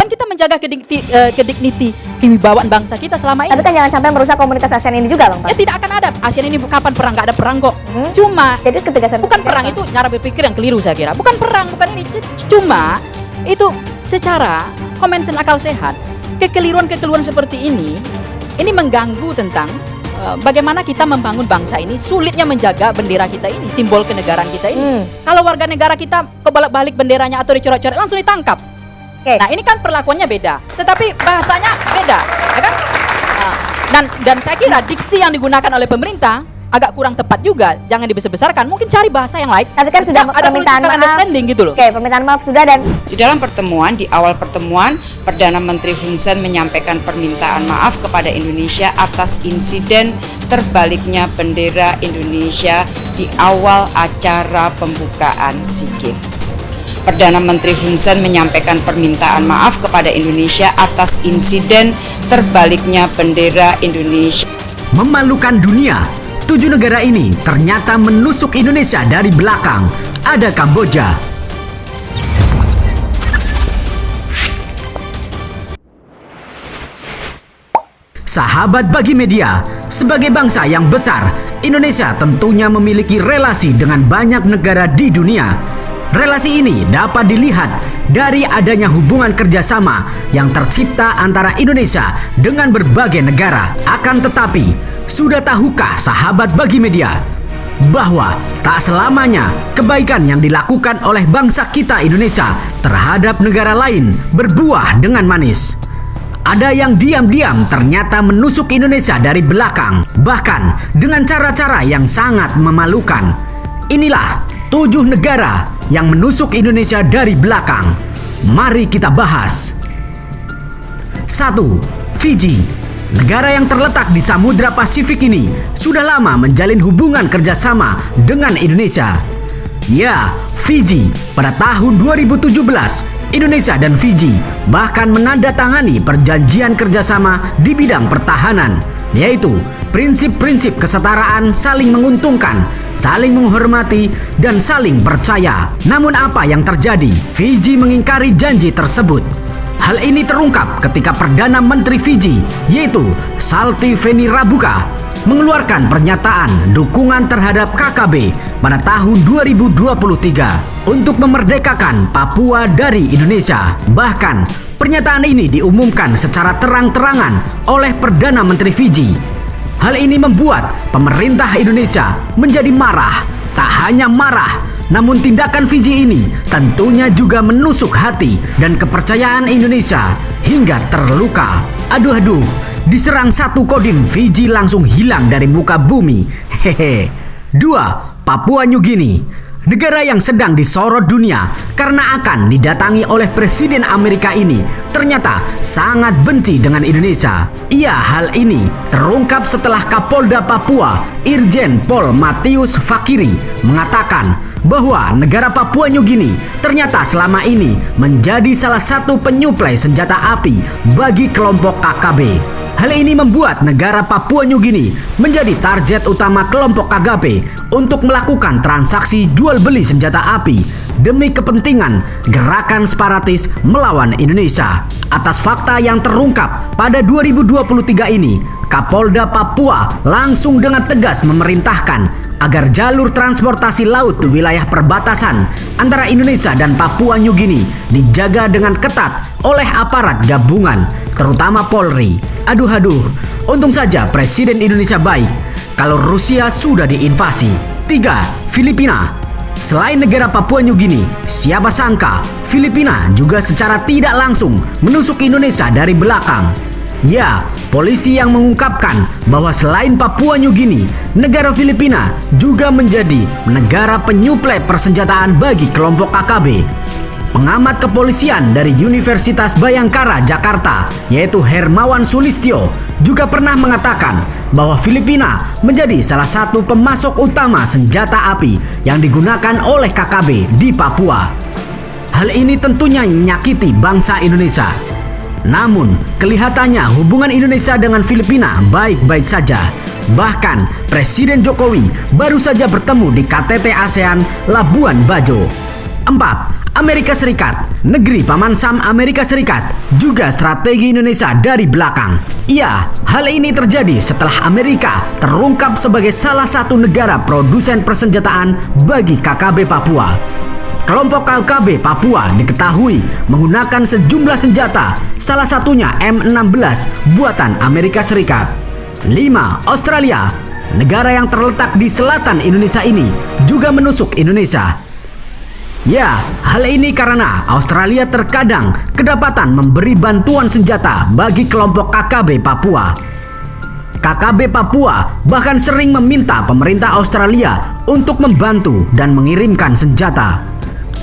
Ngapain kita menjaga kedigniti kewibawaan bangsa kita selama ini? Tapi kan jangan sampai merusak komunitas ASEAN ini juga, Bang. Ya tidak akan ada. ASEAN ini kapan perang? Nggak ada perang kok. Cuma Jadi ketegasan bukan seperti perang, apa? itu cara berpikir yang keliru saya kira. Bukan perang, bukan ini. Cuma itu secara common sense, akal sehat. Kekeliruan seperti ini mengganggu tentang bagaimana kita membangun bangsa ini. Sulitnya menjaga bendera kita ini, simbol kenegaraan kita ini. Kalau warga negara kita kebolak-balik benderanya atau dicoret-coret, langsung ditangkap. Nah ini kan perlakuannya beda, tetapi bahasanya beda, ya kan? Dan saya kira diksi yang digunakan oleh pemerintah agak kurang tepat juga. Jangan dibesar-besarkan. Mungkin cari bahasa yang lain. Tapi kan sudah ada permintaan political maaf. understanding gitu loh. Oke, permintaan maaf sudah. Dan Di dalam pertemuan, di awal pertemuan, Perdana Menteri Hun Sen menyampaikan permintaan maaf kepada Indonesia atas insiden terbaliknya bendera Indonesia di awal acara pembukaan SEA Games. Perdana Menteri Hun Sen menyampaikan permintaan maaf kepada Indonesia atas insiden terbaliknya bendera Indonesia. Memalukan dunia, 7 negara ini ternyata menusuk Indonesia dari belakang. Ada Kamboja, sahabat bagi media. Sebagai bangsa yang besar, Indonesia tentunya memiliki relasi dengan banyak negara di dunia. Relasi ini dapat dilihat dari adanya hubungan kerjasama yang tercipta antara Indonesia dengan berbagai negara. Akan tetapi, sudah tahukah sahabat bagi media bahwa tak selamanya kebaikan yang dilakukan oleh bangsa kita Indonesia terhadap negara lain berbuah dengan manis? Ada yang diam-diam ternyata menusuk Indonesia dari belakang, bahkan dengan cara-cara yang sangat memalukan. Inilah 7 negara yang menusuk Indonesia dari belakang. Mari kita bahas. 1. Fiji. Negara yang terletak di Samudra Pasifik ini sudah lama menjalin hubungan kerjasama dengan Indonesia. Ya, Fiji pada tahun 2017, Indonesia dan Fiji bahkan menandatangani perjanjian kerjasama di bidang pertahanan, yaitu prinsip-prinsip kesetaraan, saling menguntungkan, saling menghormati, dan saling percaya. Namun apa yang terjadi? Fiji mengingkari janji tersebut. Hal ini terungkap ketika Perdana Menteri Fiji, yaitu Saltiveni Rabuka, mengeluarkan pernyataan dukungan terhadap KKB pada tahun 2023 untuk memerdekakan Papua dari Indonesia. Bahkan, pernyataan ini diumumkan secara terang-terangan oleh Perdana Menteri Fiji. Hal ini membuat pemerintah Indonesia menjadi marah. Tak hanya marah, namun tindakan Fiji ini tentunya juga menusuk hati dan kepercayaan Indonesia hingga terluka. Aduh, diserang satu kodim, Fiji langsung hilang dari muka bumi. Hehe. 2. Papua New Guinea. Negara yang sedang disorot dunia karena akan didatangi oleh Presiden Amerika ini ternyata sangat benci dengan Indonesia. Iya, hal ini terungkap setelah Kapolda Papua, Irjen Pol Matius Fakiri, mengatakan bahwa negara Papua New Guinea ternyata selama ini menjadi salah satu penyuplai senjata api bagi kelompok KKB. Hal ini membuat negara Papua New Guinea menjadi target utama kelompok KKB untuk melakukan transaksi jual beli senjata api demi kepentingan gerakan separatis melawan Indonesia. Atas fakta yang terungkap pada 2023 ini, Kapolda Papua langsung dengan tegas memerintahkan agar jalur transportasi laut wilayah perbatasan antara Indonesia dan Papua New Guinea dijaga dengan ketat oleh aparat gabungan, terutama Polri. Aduh, untung saja Presiden Indonesia baik kalau Rusia sudah diinvasi. 3. Filipina. Selain negara Papua New Guinea, siapa sangka Filipina juga secara tidak langsung menusuk Indonesia dari belakang. Ya, polisi yang mengungkapkan bahwa selain Papua New Guinea, negara Filipina juga menjadi negara penyuplai persenjataan bagi kelompok KKB. Pengamat kepolisian dari Universitas Bhayangkara, Jakarta, yaitu Hermawan Sulistyo, juga pernah mengatakan bahwa Filipina menjadi salah satu pemasok utama senjata api yang digunakan oleh KKB di Papua. Hal ini tentunya menyakiti bangsa Indonesia. Namun, kelihatannya hubungan Indonesia dengan Filipina baik-baik saja. Bahkan, Presiden Jokowi baru saja bertemu di KTT ASEAN Labuan Bajo. 4. Amerika Serikat, negeri Paman Sam Amerika Serikat, juga strategi Indonesia dari belakang. Ya, hal ini terjadi setelah Amerika terungkap sebagai salah satu negara produsen persenjataan bagi KKB Papua. Kelompok KKB Papua diketahui menggunakan sejumlah senjata, salah satunya M16 buatan Amerika Serikat. 5. Australia, negara yang terletak di selatan Indonesia ini, juga menusuk Indonesia. Ya, hal ini karena Australia terkadang kedapatan memberi bantuan senjata bagi kelompok KKB Papua. KKB Papua bahkan sering meminta pemerintah Australia untuk membantu dan mengirimkan senjata.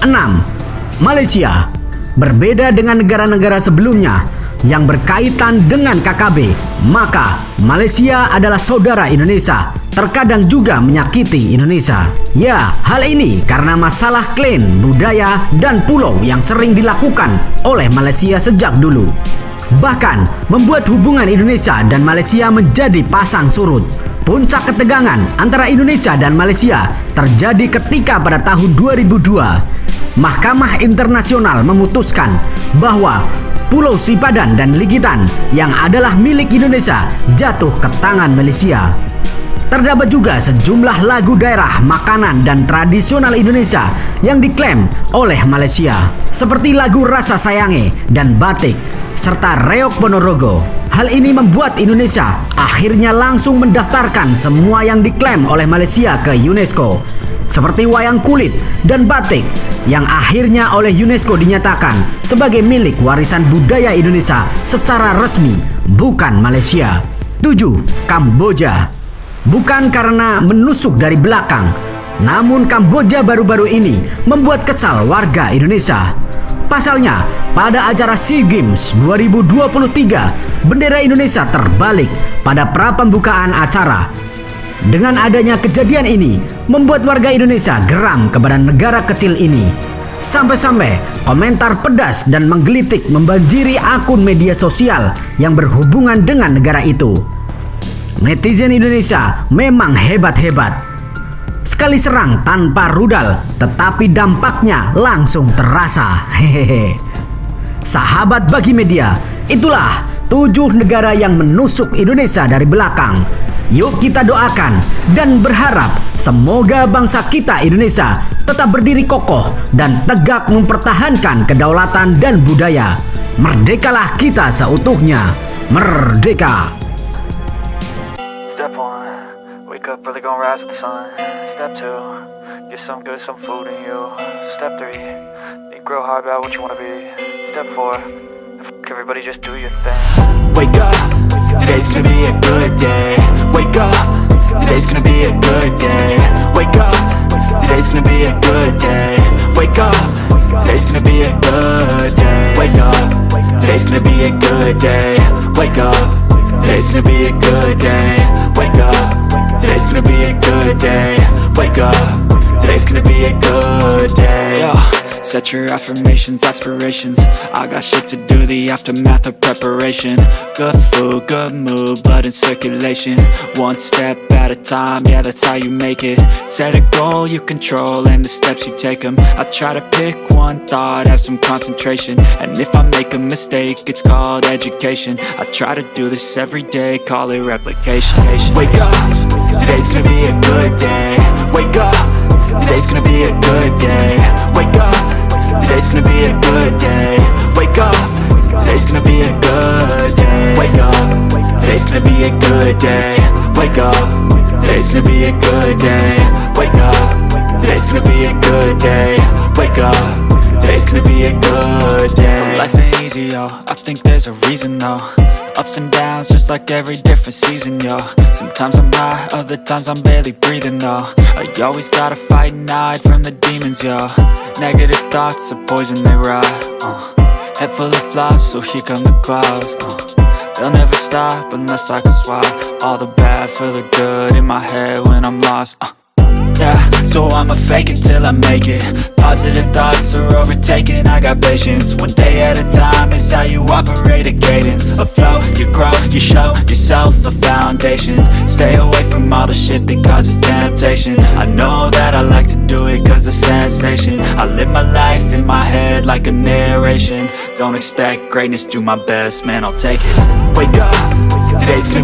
6. Malaysia, berbeda dengan negara-negara sebelumnya yang berkaitan dengan KKB, maka Malaysia adalah saudara Indonesia, terkadang juga menyakiti Indonesia. Ya, hal ini karena masalah klan, budaya, dan pulau yang sering dilakukan oleh Malaysia sejak dulu. Bahkan membuat hubungan Indonesia dan Malaysia menjadi pasang surut. Puncak ketegangan antara Indonesia dan Malaysia terjadi ketika pada tahun 2002, Mahkamah Internasional memutuskan bahwa Pulau Sipadan dan Ligitan yang adalah milik Indonesia jatuh ke tangan Malaysia. Terdapat juga sejumlah lagu daerah, makanan, dan tradisional Indonesia yang diklaim oleh Malaysia, seperti lagu Rasa Sayange dan Batik, serta Reok Ponorogo. Hal ini membuat Indonesia akhirnya langsung mendaftarkan semua yang diklaim oleh Malaysia ke UNESCO, seperti wayang kulit dan batik yang akhirnya oleh UNESCO dinyatakan sebagai milik warisan budaya Indonesia secara resmi, bukan Malaysia. 7. Kamboja. Bukan karena menusuk dari belakang, namun Kamboja baru-baru ini membuat kesal warga Indonesia. Pasalnya, pada acara SEA Games 2023, bendera Indonesia terbalik pada pra-pembukaan acara. Dengan adanya kejadian ini, membuat warga Indonesia geram kepada negara kecil ini. Sampai-sampai komentar pedas dan menggelitik membanjiri akun media sosial yang berhubungan dengan negara itu. Netizen Indonesia memang hebat-hebat. Sekali serang tanpa rudal, tetapi dampaknya langsung terasa. Hehehe. Sahabat Bagi Media, itulah 7 negara yang menusuk Indonesia dari belakang. Yuk kita doakan dan berharap semoga bangsa kita Indonesia tetap berdiri kokoh dan tegak mempertahankan kedaulatan dan budaya. Merdekalah kita seutuhnya. Merdeka! Step 1, wake up early, gonna rise with the sun. Step 2, get some good, some food in you. Step 3, think real hard about what you wanna be. Step 4, everybody just do your thing. Wake up, today's gonna be a good day. Wake up, today's gonna be a good day. Wake up, today's gonna be a good day. Wake up, today's gonna be a good day. Wake up, today's gonna be a good day. Wake up, today's gonna be a good day. Wake up, today's gonna be a good day. Wake up, today's gonna be a good day. Yo, set your affirmations, aspirations. I got shit to do, the aftermath of preparation. Good food, good mood, blood in circulation. One step at a time, yeah, that's how you make it. Set a goal you control and the steps you take them. I try to pick one thought, have some concentration. And if I make a mistake, it's called education. I try to do this every day, call it replication. Wake up, today's gonna be a good day. Wake up, today's gonna be a good day. Wake up, today's gonna be a good day. Wake up, today's gonna be a good day. Wake up, today's gonna be a good day. Wake up, today's gonna be a good day. Wake up, today's gonna be a good day. Wake up, today's gonna be a good day. So life ain't easy, yo, I think there's a reason though. Ups and downs, just like every different season, yo. Sometimes I'm high, other times I'm barely breathing, though. I always gotta fight and hide from the demons, yo. Negative thoughts are poison, they rot. Head full of flies, so here come the clouds. They'll never stop unless I can swap all the bad for the good in my head when I'm lost. Yeah, so I'ma fake it till I make it. Positive thoughts are overtaken, I got patience. One day at a time is how you operate a cadence. A flow, you grow, you show yourself a foundation. Stay away from all the shit that causes temptation. I know that I like to do it cause it's sensation. I live my life in my head like a narration. Don't expect greatness, do my best, man, I'll take it. Wake up, today's gonna